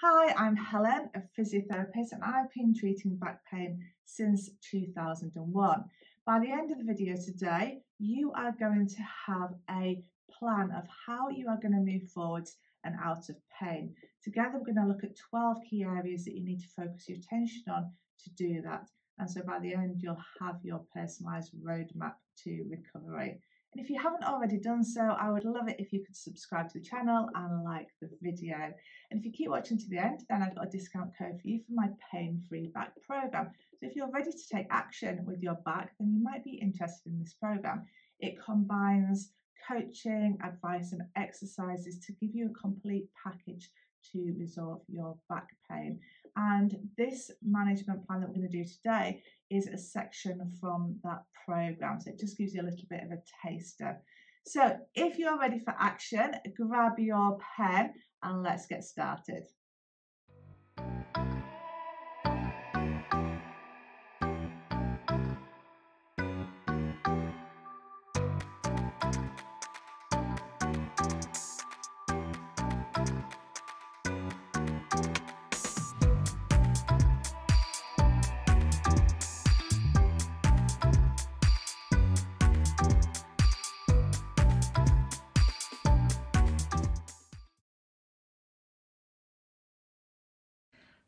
Hi, I'm Helen, a physiotherapist, and I've been treating back pain since 2001. By the end of the video today, you are going to have a plan of how you are going to move forwards and out of pain. Together, we're going to look at 12 key areas that you need to focus your attention on to do that. And so by the end, you'll have your personalised roadmap to recovery. And if you haven't already done so, I would love it if you could subscribe to the channel and like the video. And if you keep watching to the end, then I've got a discount code for you for my pain-free back program. So if you're ready to take action with your back, then you might be interested in this program. It combines coaching, advice, and exercises to give you a complete package to resolve your back pain. And this management plan that we're going to do today is a section from that program. So it just gives you a little bit of a taster. So if you're ready for action, grab your pen and let's get started.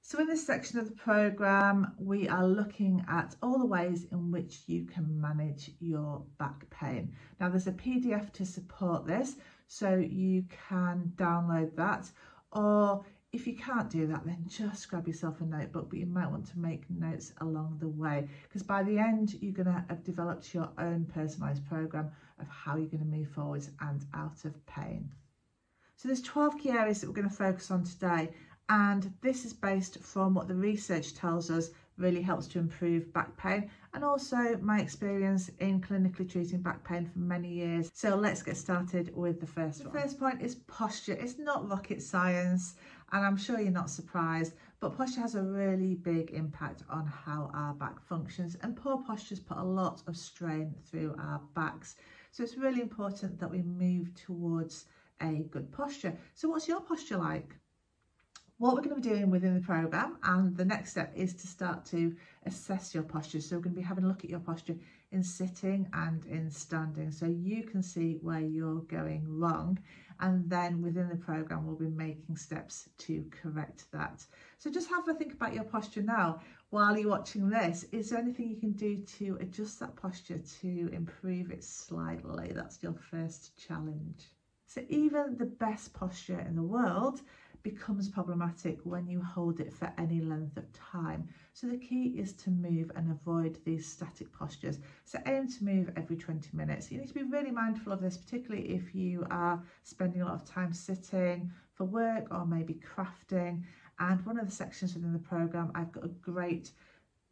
So in this section of the programme, we are looking at all the ways in which you can manage your back pain. Now there's a PDF to support this, so you can download that, or if you can't do that, then just grab yourself a notebook, but you might want to make notes along the way, because by the end, you're going to have developed your own personalised programme of how you're going to move forwards and out of pain. So there's 12 key areas that we're going to focus on today. And this is based from what the research tells us really helps to improve back pain, and also my experience in clinically treating back pain for many years. So let's get started with the first one. The first point is posture. It's not rocket science, and I'm sure you're not surprised, but posture has a really big impact on how our back functions, and poor postures put a lot of strain through our backs. So it's really important that we move towards a good posture. So what's your posture like? What we're going to be doing within the programme, and the next step is to start to assess your posture. So we're going to be having a look at your posture in sitting and in standing, so you can see where you're going wrong, and then within the programme we'll be making steps to correct that. So just have a think about your posture now while you're watching this. Is there anything you can do to adjust that posture to improve it slightly? That's your first challenge. So even the best posture in the world becomes problematic when you hold it for any length of time. So the key is to move and avoid these static postures. So aim to move every 20 minutes. You need to be really mindful of this, particularly if you are spending a lot of time sitting for work or maybe crafting. And one of the sections within the programme, I've got a great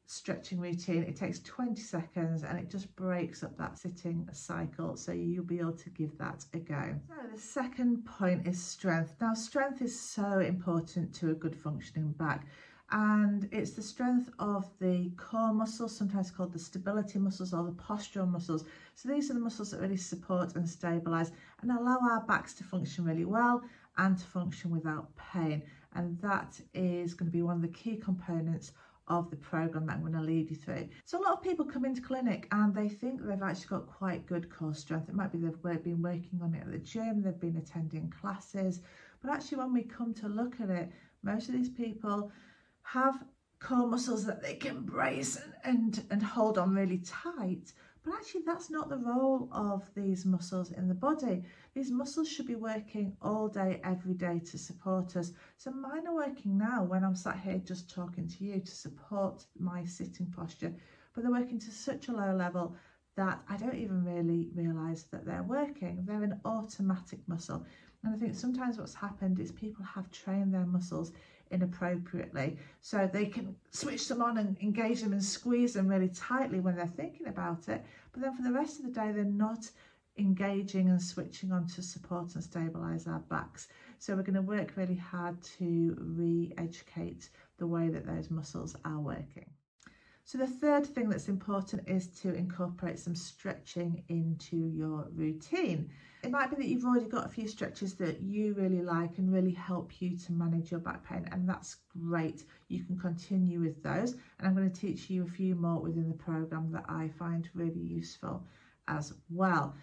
stretching routine. It takes 20 seconds and it just breaks up that sitting cycle, so you'll be able to give that a go. So the second point is strength. Now strength is so important to a good functioning back, and it's the strength of the core muscles, sometimes called the stability muscles or the postural muscles. So these are the muscles that really support and stabilize and allow our backs to function really well and to function without pain, and that is going to be one of the key components of the programme that I'm going to lead you through. So a lot of people come into clinic and they think they've actually got quite good core strength. It might be they've been working on it at the gym, they've been attending classes, but actually when we come to look at it, most of these people have core muscles that they can brace and hold on really tight, but actually that's not the role of these muscles in the body. These muscles should be working all day, every day to support us. So mine are working now when I'm sat here just talking to you to support my sitting posture, but they're working to such a low level that I don't even really realise that they're working. They're an automatic muscle. And I think sometimes what's happened is people have trained their muscles inappropriately, so they can switch them on and engage them and squeeze them really tightly when they're thinking about it, but then for the rest of the day they're not engaging and switching on to support and stabilize our backs. So we're going to work really hard to re-educate the way that those muscles are working. So the third thing that's important is to incorporate some stretching into your routine. It might be that you've already got a few stretches that you really like and really help you to manage your back pain, and that's great. You can continue with those, and I'm going to teach you a few more within the program that I find really useful as well.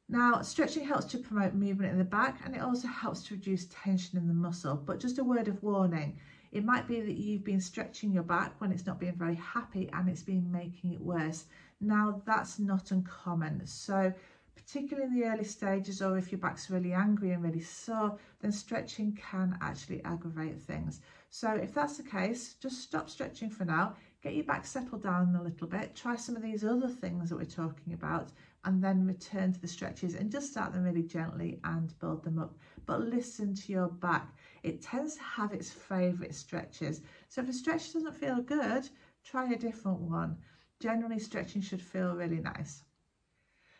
Now, stretching helps to promote movement in the back, and it also helps to reduce tension in the muscle. But just a word of warning, it might be that you've been stretching your back when it's not been very happy and it's been making it worse. Now, that's not uncommon. So particularly in the early stages, or if your back's really angry and really sore, then stretching can actually aggravate things. So if that's the case, just stop stretching for now, get your back settled down a little bit, try some of these other things that we're talking about, and then return to the stretches and just start them really gently and build them up. But listen to your back. It tends to have its favourite stretches. So if a stretch doesn't feel good, try a different one. Generally, stretching should feel really nice.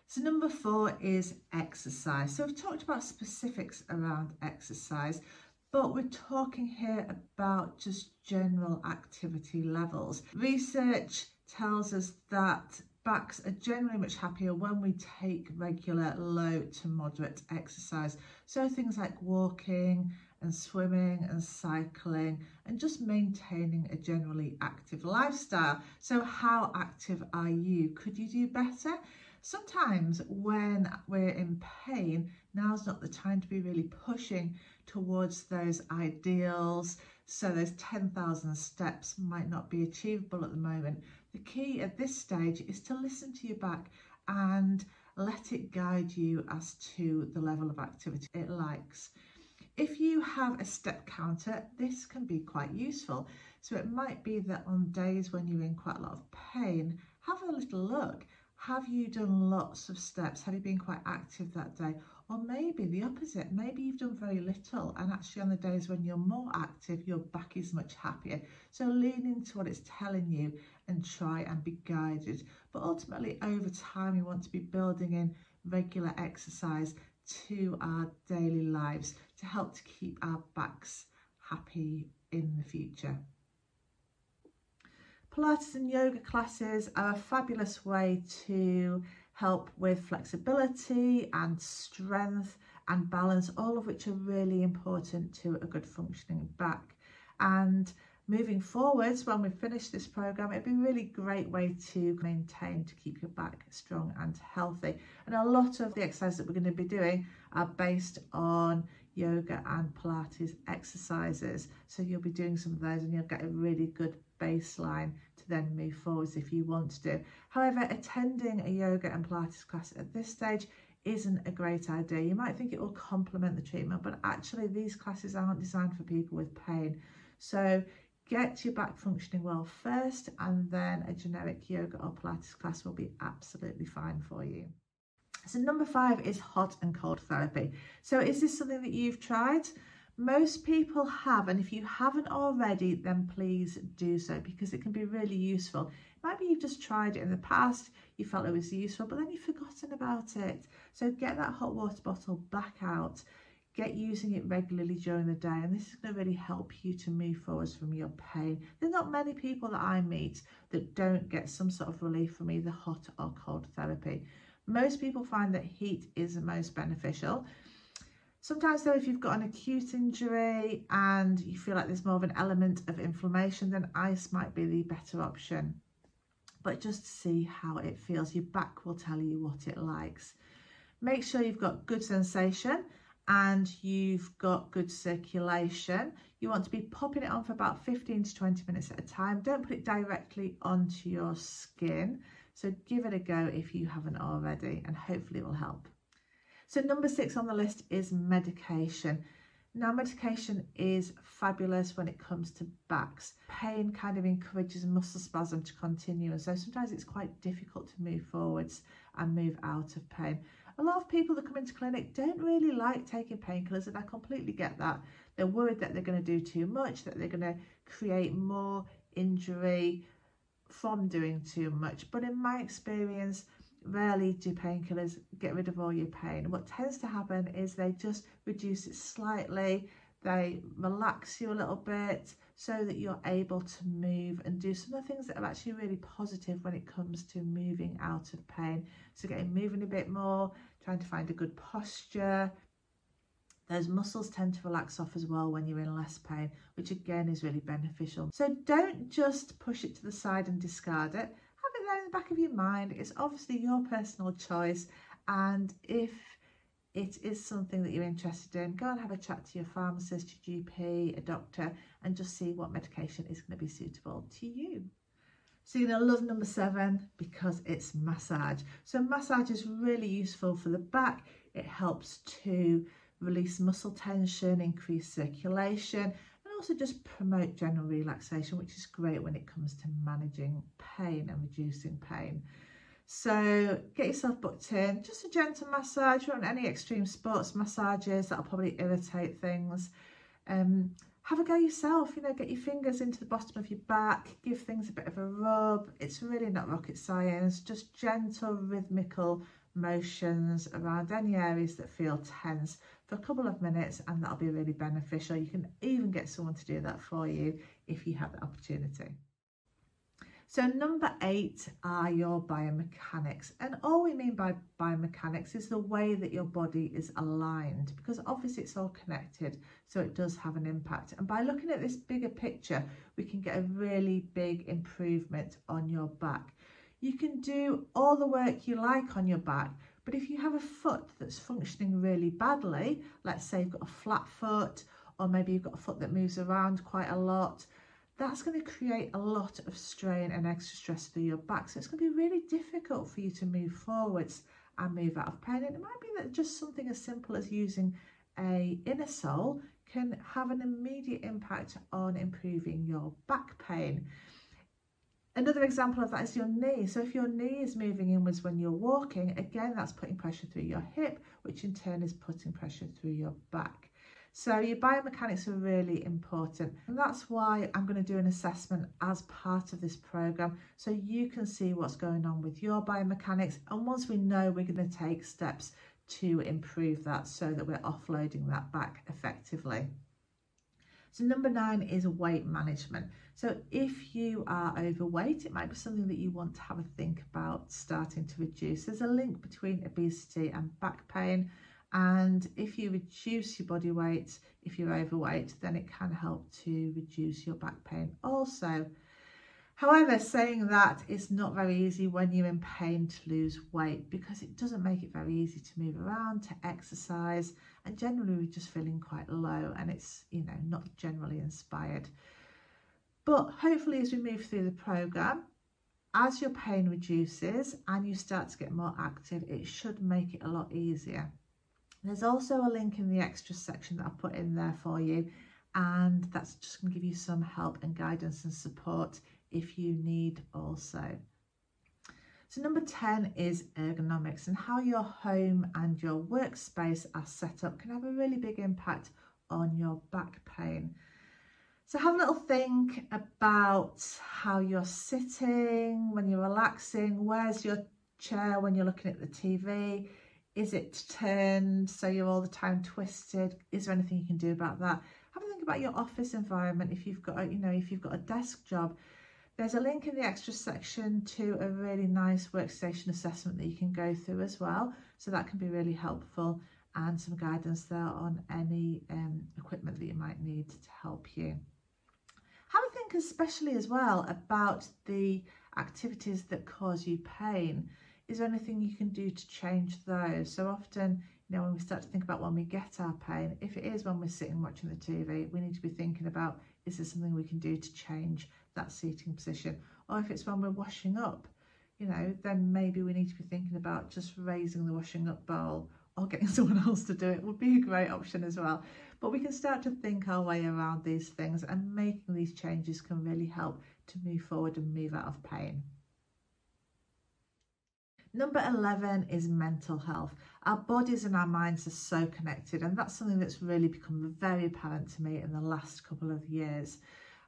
So number 4 is exercise. So we've talked about specifics around exercise, but we're talking here about just general activity levels. Research tells us that backs are generally much happier when we take regular low to moderate exercise. So things like walking and swimming and cycling and just maintaining a generally active lifestyle. So how active are you? Could you do better? Sometimes when we're in pain, now's not the time to be really pushing towards those ideals. So those 10,000 steps might not be achievable at the moment. The key at this stage is to listen to your back and let it guide you as to the level of activity it likes. If you have a step counter, this can be quite useful. So it might be that on days when you're in quite a lot of pain, have a little look. Have you done lots of steps? Have you been quite active that day? Or maybe the opposite, maybe you've done very little, and actually on the days when you're more active, your back is much happier. So lean into what it's telling you and try and be guided. But ultimately, over time, we want to be building in regular exercise to our daily lives to help to keep our backs happy in the future. Pilates and yoga classes are a fabulous way to help with flexibility and strength and balance, all of which are really important to a good functioning back. And moving forwards, when we finish this program, it'd be a really great way to maintain, to keep your back strong and healthy. And a lot of the exercises that we're going to be doing are based on yoga and Pilates exercises. So you'll be doing some of those and you'll get a really good baseline to then move forwards if you want to do. However, attending a yoga and Pilates class at this stage isn't a great idea. You might think it will complement the treatment, but actually these classes aren't designed for people with pain. So get your back functioning well first, and then a generic yoga or Pilates class will be absolutely fine for you. So number 5 is hot and cold therapy. So is this something that you've tried? Most people have, and if you haven't already, then please do so, because it can be really useful. It might be you've just tried it in the past, you felt it was useful, but then you've forgotten about it. So get that hot water bottle back out, get using it regularly during the day, and this is going to really help you to move forwards from your pain. There's not many people that I meet that don't get some sort of relief from either hot or cold therapy. Most people find that heat is the most beneficial. Sometimes though, if you've got an acute injury and you feel like there's more of an element of inflammation, then ice might be the better option. But just see how it feels. Your back will tell you what it likes. Make sure you've got good sensation and you've got good circulation. You want to be popping it on for about 15 to 20 minutes at a time. Don't put it directly onto your skin. So give it a go if you haven't already, and hopefully it will help. So number 6 on the list is medication. Now, medication is fabulous when it comes to backs. Pain kind of encourages muscle spasm to continue, and so sometimes it's quite difficult to move forwards and move out of pain. A lot of people that come into clinic don't really like taking painkillers, and I completely get that. They're worried that they're going to do too much, that they're going to create more injury from doing too much. But in my experience, rarely do painkillers get rid of all your pain. What tends to happen is they just reduce it slightly, they relax you a little bit so that you're able to move and do some of the things that are actually really positive when it comes to moving out of pain. So getting moving a bit more, trying to find a good posture. Those muscles tend to relax off as well when you're in less pain, which again is really beneficial. So don't just push it to the side and discard it. Have it there in the back of your mind. It's obviously your personal choice, and if it is something that you're interested in, go and have a chat to your pharmacist, your GP, a doctor, and just see what medication is going to be suitable to you. So you're going to love number 7 because it's massage. So massage is really useful for the back. It helps to release muscle tension, increase circulation, and also just promote general relaxation, which is great when it comes to managing pain and reducing pain. So get yourself booked in, just a gentle massage. You don't want any extreme sports massages, that'll probably irritate things. Have a go yourself, you know, get your fingers into the bottom of your back, give things a bit of a rub. It's really not rocket science, just gentle rhythmical motions around any areas that feel tense for a couple of minutes, and that'll be really beneficial. You can even get someone to do that for you if you have the opportunity. So number 8 are your biomechanics, and all we mean by biomechanics is the way that your body is aligned, because obviously it's all connected, so it does have an impact. And by looking at this bigger picture, we can get a really big improvement on your back. You can do all the work you like on your back, but if you have a foot that's functioning really badly, let's say you've got a flat foot, or maybe you've got a foot that moves around quite a lot, that's going to create a lot of strain and extra stress for your back. So it's going to be really difficult for you to move forwards and move out of pain. And it might be that just something as simple as using a inner sole can have an immediate impact on improving your back pain. Another example of that is your knee. So if your knee is moving inwards when you're walking, again, that's putting pressure through your hip, which in turn is putting pressure through your back. So your biomechanics are really important, and that's why I'm going to do an assessment as part of this program, so you can see what's going on with your biomechanics, and once we know, we're going to take steps to improve that so that we're offloading that back effectively. So number 9 is weight management. So if you are overweight, it might be something that you want to have a think about starting to reduce. There's a link between obesity and back pain. And if you reduce your body weight, if you're overweight, then it can help to reduce your back pain also. However, saying that, it's not very easy when you're in pain to lose weight, because it doesn't make it very easy to move around, to exercise, and generally we're just feeling quite low, and it's, you know, not generally inspired. But hopefully as we move through the program, as your pain reduces and you start to get more active, it should make it a lot easier. There's also a link in the extra section that I've put in there for you, and that's just going to give you some help and guidance and support if you need also. So number 10 is ergonomics, and how your home and your workspace are set up can have a really big impact on your back pain. So have a little think about how you're sitting when you're relaxing. Where's your chair when you're looking at the TV? Is it turned so you're all the time twisted? Is there anything you can do about that? Have a think about your office environment. If you've got, if you've got a desk job, there's a link in the extra section to a really nice workstation assessment that you can go through as well. So that can be really helpful, and some guidance there on any equipment that you might need to help you. Have a think especially as well about the activities that cause you pain. Is there anything you can do to change those? So often, when we start to think about when we get our pain, if it is when we're sitting watching the TV, we need to be thinking about, is there something we can do to change that seating position? Or if it's when we're washing up, then maybe we need to be thinking about just raising the washing up bowl, or getting someone else to do it would be a great option as well. But we can start to think our way around these things, and making these changes can really help to move forward and move out of pain. Number 11 is mental health. Our bodies and our minds are so connected, and that's something that's really become very apparent to me in the last couple of years.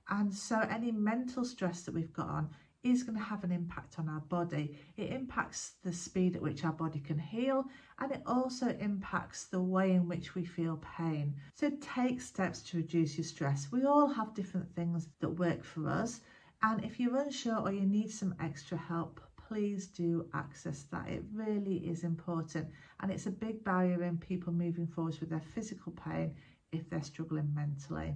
And so any mental stress that we've got on is going to have an impact on our body. It impacts the speed at which our body can heal, and it also impacts the way in which we feel pain. So take steps to reduce your stress. We all have different things that work for us, and if you're unsure or you need some extra help, please do access that. It really is important, and it's a big barrier in people moving forward with their physical pain if they're struggling mentally.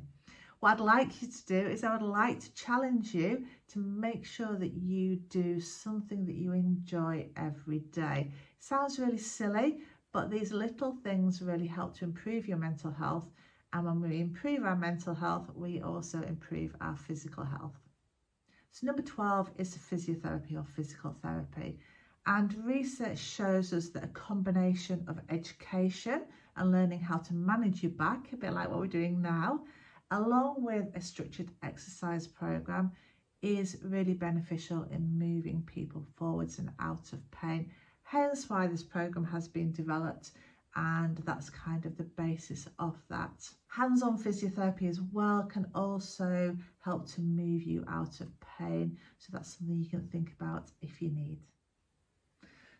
What I'd like you to do is I would like to challenge you to make sure that you do something that you enjoy every day. It sounds really silly, but these little things really help to improve your mental health. And when we improve our mental health, we also improve our physical health. So number 12 is physiotherapy or physical therapy. And research shows us that a combination of education and learning how to manage your back, a bit like what we're doing now, along with a structured exercise program, is really beneficial in moving people forwards and out of pain. Hence why this program has been developed, and that's kind of the basis of that. Hands-on physiotherapy as well can also help to move you out of pain, so that's something you can think about if you need.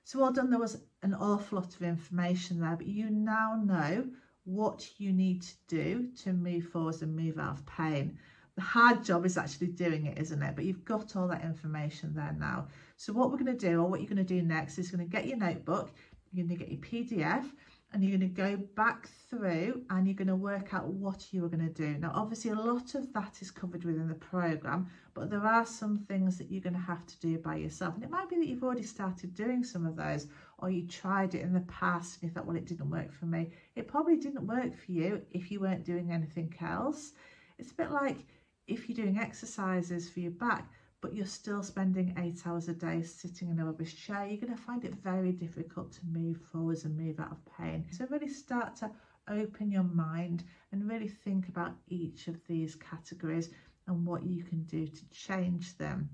So well done. There was an awful lot of information there, but you now know what you need to do to move forwards and move out of pain. The hard job is actually doing it, isn't it? But you've got all that information there now. So what we're going to do, or what you're going to do next, is going to get your notebook, you're going to get your PDF, and you're going to go back through and you're going to work out what you are going to do. Now, obviously, a lot of that is covered within the programme, but there are some things that you're going to have to do by yourself. And it might be that you've already started doing some of those, or you tried it in the past and you thought, well, it didn't work for me. It probably didn't work for you if you weren't doing anything else. It's a bit like if you're doing exercises for your back, but you're still spending 8 hours a day sitting in a rubbish chair, you're going to find it very difficult to move forwards and move out of pain. So really start to open your mind and really think about each of these categories and what you can do to change them.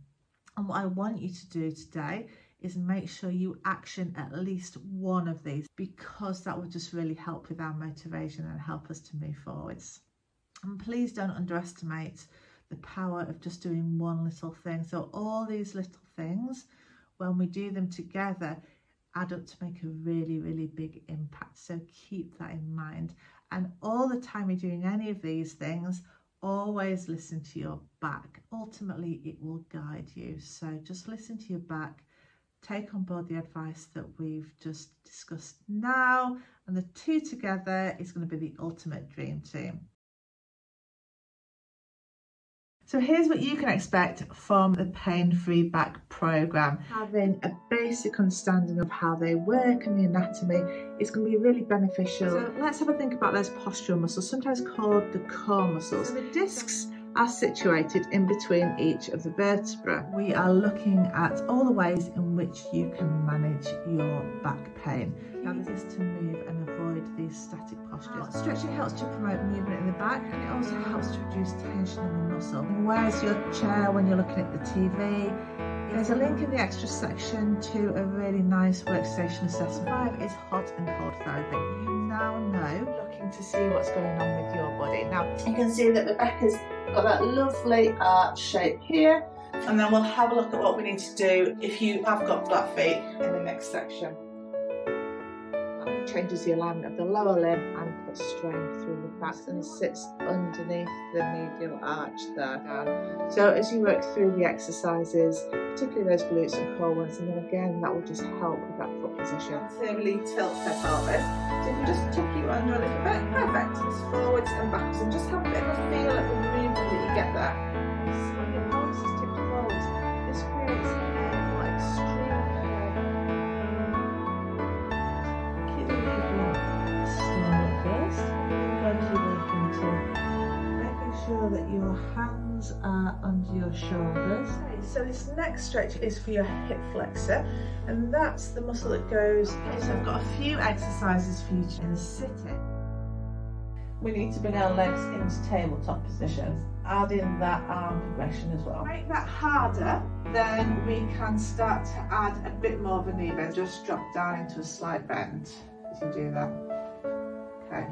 And what I want you to do today is make sure you action at least one of these, because that will just really help with our motivation and help us to move forwards. And please don't underestimate the power of just doing one little thing. So all these little things, when we do them together, add up to make a really, really big impact. So keep that in mind. And all the time you're doing any of these things, always listen to your back. Ultimately, it will guide you. So just listen to your back. Take on board the advice that we've just discussed now, and the two together is going to be the ultimate dream team. So here's what you can expect from the Pain-Free Back programme. Having a basic understanding of how they work and the anatomy is going to be really beneficial. So let's have a think about those postural muscles, sometimes called the core muscles. So the discs are situated in between each of the vertebrae. We are looking at all the ways in which you can manage your back pain. Now this is to move and avoid these static postures. Stretching helps to promote movement in the back, and it also helps to reduce tension in the muscle. Where's your chair when you're looking at the TV? There's a link in the extra section to a really nice workstation assessment. 5 is hot and cold therapy. You now know, looking to see what's going on with your body. Now you can see that Rebecca's got that lovely arch shape here, and then we'll have a look at what we need to do if you have got flat feet in the next section. That changes the alignment of the lower limb and puts strain through the back, and sits underneath the medial arch there. So as you work through the exercises, particularly those glutes and core ones, and then again that will just help with that foot position. Firmly tilt the pelvis. So you can just tuck you under a little bit. Perfect. Just forwards and backwards, and just have a bit of a feel of the movement that you get there. So when your pelvis is tipped forwards, this creates a more extreme curve. Keep the movement slow at first, gradually working to making sure that your hands are under your shoulders. Okay, so this next stretch is for your hip flexor, and that's the muscle that goes. Okay, so I've got a few exercises for you to sit in. We need to bring our legs into tabletop positions, add in that arm progression as well. Make that harder, then we can start to add a bit more of a knee bend. Just drop down into a slight bend as you do that. Okay.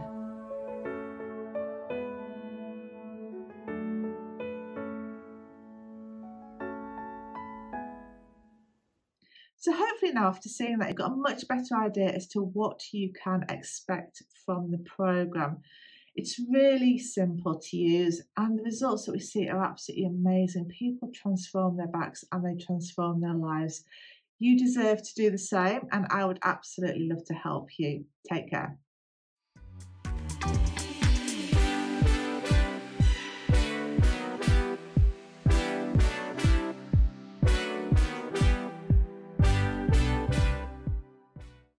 So hopefully now, after seeing that, you've got a much better idea as to what you can expect from the programme. It's really simple to use, and the results that we see are absolutely amazing. People transform their backs and they transform their lives. You deserve to do the same, and I would absolutely love to help you. Take care.